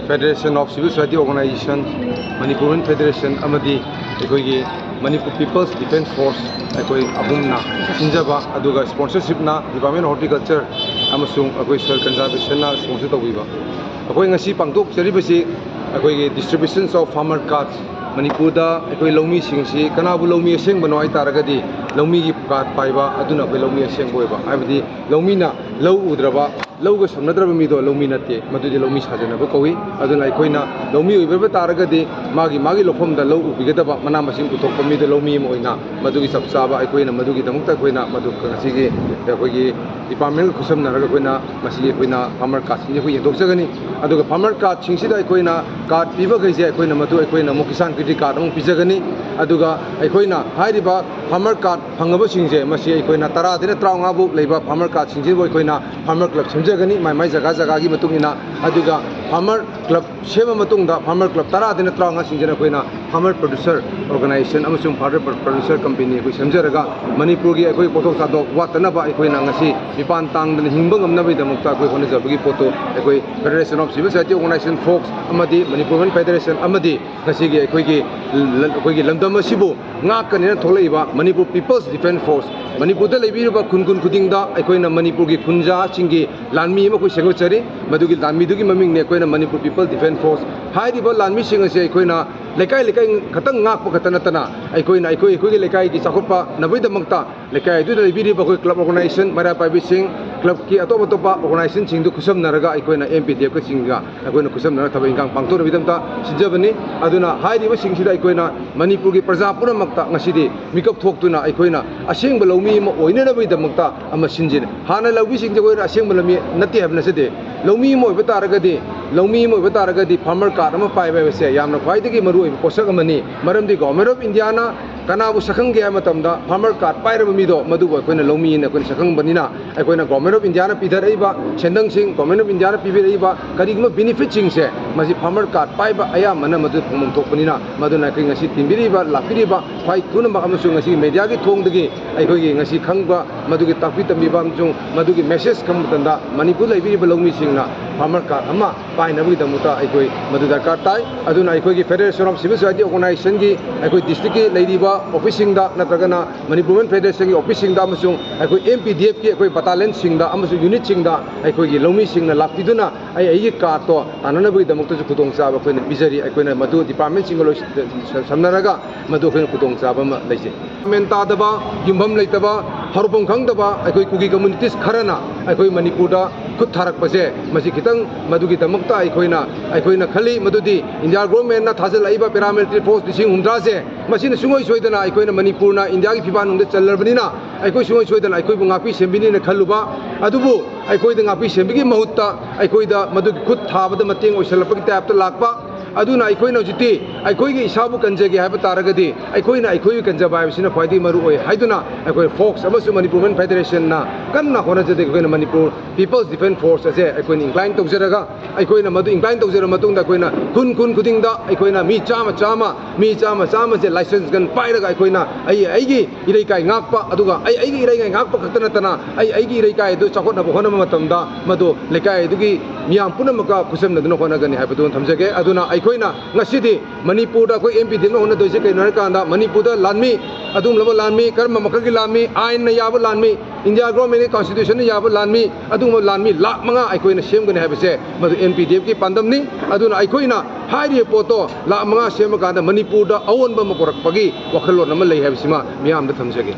Federation of Civil Society Organization, Manipuran Federation, Amadi, Manipur People's Defense Force, Abumna, Sinjaba, Aduga, sponsorship na, Department of Horticulture, Amasung, Soil Conservation, sponsor to Viva. Ngasi Pangtuk, Seribasi, distributions of farmer cards. Manipurda, Lomi Singsi, Kanabu Lomi Sing, Banoy Taragadi, Lomi card Paiba, Aduna, Lomi Sing Boiba. I would the Lomina, Low Udraba, Logos of Nadramido, Lominate, Madu Lomi Sajana Bokowi, Aduna Koina, Lomi, Uber Taragadi, Magi Lofom, the low Bigetaba, Manamasim to talk for me the Lomi Moina, Madugi Sabsaba, Equina, Madugi Damuta, Quina, Madukasigi, Department Kusam Naraquina, Masikuina, Palmer Cat, Doxagani, Aduga Palmer Cat, Chingsida Equina, Card, Piva Gazi, Equina, Matu Equina, Mokisan. Card on Pizagani, Aduga, Equina, Haidiba, Hammer Card, Hangabo Singze, Masi Equina, Tara, the Trangabu, Labor, Hammer Card, Singze, Equina, Hammer Club, Sinjagani, my Mazagazagagi Matumina, Aduga, Hammer Club, Shema Matunda, Hammer Club, Tara, the Tranga, Sinjana, Hammer Producer Organization, Amusum Powder Producer Company, which Samjaraga, Manipugi, Equi Potosado, Watanaba, Equina, Nasi, Ipan Tang, the Himbang Navi, the Mukta, Honizabagi Poto, Equi Federation of Civil Society Organization, Folks, Amadi, Manipuran Federation, Amadi, Nasigi, Equi. London Sibu, Nakan Toleva, Manipur People's Defense Force, Manipur the Leviba Kunkun Kudinda, Equina Manipugi Kunja, Chingi, Lanmi Mokushari, Madugi Lamidugi Maming, Equina Manipur People's Defense Force, Haidiba Lanmi Singers, Equina, Lekai Katang Katanatana, Equina, Lekai, Sakopa, Navida Mangta, Lekai, do the Leviba Club Organization, Marapa Bising, Club Ki Atopa Organization, Chindu Kusam Naraga, Equina MP, Singa, Equina Kusam Naratabang, Pangtor Vidamta, Sijabani, Aduna, Haidiba Singida. Manipur Prajapura Makta Nasidi, Mikop talk to Na Equina, a sing below me, Oina with the Makta, a machine. Hana Lavising the way a sing below me, Nati have Nasidi, Lomi Mo Vetaragadi, Lomi Mo Vetaragadi, Palmer Card, I'm a five, I say, Yam of White Maru, Posagamani, Madam the Government of Indiana, Kanabu Sakangi Amatamda, Palmer Card, Pyramido, Madu, Equina Lomi, and Equina Sakang Banina, Equina Government of Indiana, Peter Eva, Chendang Sing, Government of Indiana, Piva Eva, Karigma benefiting, say, Mazi Palmer Card, Piba, Ayam, Manamadu, Topanina, Maduna. Ngasi timbiriba lapiriba phai kunamba amasung ngasi mediagi thongdagi aigoi ngasi khangba madugi takpi tambiba amjung madugi message kamutanda manipur laibiriba longmi singna farmer card ama painabi damuta aigoi madu darkar tai aduna aigoi gi Federation of Civil Society Organization gi aigoi district gi leiriba officing da natragana Manipur Federation gi officing da amasung aigoi MPDF gi aigoi battalion singda amasung unit singda aigoi gi longmi singna lapiduna ai card to tananabi damuta ju khudong sa ba khoina bizari aigoi madu department singlo Samnaraga, Madukan Putong Sabama, Lazy. Mentadaba, Yumbam Laitaba, Harpong Kangdaba, Akoi Kugi communities Karana, Akoi Manipuda, Kutarak Pase, Masikitang, Madugita Mukta, Aikoina Kali, Madudi, India Government, Hazalaiba, Paramilitary Force, the Singundraze, Machine Sumo Sweden, Aikoina Manipurna, India Pipan, the Chalabina, Aiko Sumo Sweden, Aikoipungapi, Sembini, Kaluba, Adubu, Aikoidangapi, Sembigi Mahuta, Aikoida, Maduk Kutava, the Mating, or Salapaki after Lakpa. Aduna Aikoina Juti, Aikoigi Isabu Kanjagi Habataragadi, Aikoina Kanjaba, Sina Padi Maru, Haiduna, Akoi Fox, Amasu Manipuran Federation, Kana Honaja Manipur, People's Defense Force, as a Aikoin inclined to Zeraga, Aikoina Madu inclined to Zeramatunda, Koina, Kun Kudinda, Aikoina, Mi Chama, Sama, the license gun, Piraga, Aikoina, Aigi, Irekai Napa, Aduga, Aigi Napa Katanatana, Aigi Rekai, do Chakona Matamda, Madu, Lekai, Dugi, Miam Punamaka, Kusam, the Nokonagani Habitun Tamjake, Aduna. Koina ngasidi Manipur da koi MP dino hona doise kai narkanda Manipur da lanmi adum labo lanmi karma makagi lanmi ain na yaba lanmi India government constitution na yaba lanmi adum lanmi la manga ai koina sem gane habase madu NPDF ki pandamni aduna ai koina hairi poto la manga sem ka da Manipur da awon ba makorak pagi wakhalon na lei habsima miyam da thamjage